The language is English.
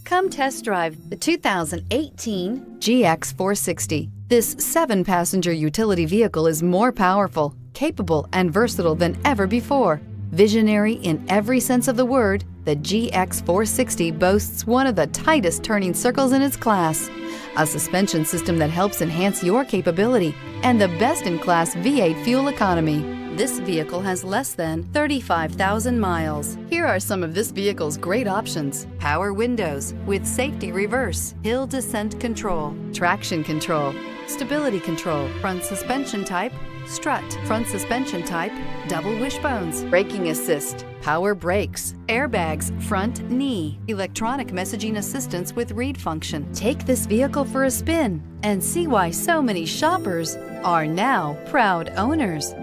Come test drive the 2018 GX 460. This 7-passenger utility vehicle is more powerful, capable, and versatile than ever before. Visionary in every sense of the word, the GX 460 boasts one of the tightest turning circles in its class, a suspension system that helps enhance your capability, and the best-in-class V8 fuel economy. This vehicle has less than 35,000 miles. Here are some of this vehicle's great options: power windows with safety reverse, hill descent control, traction control, stability control, front suspension type, strut, front suspension type, double wishbones, braking assist, power brakes, airbags, front knee, electronic messaging assistance with read function. Take this vehicle for a spin and see why so many shoppers are now proud owners.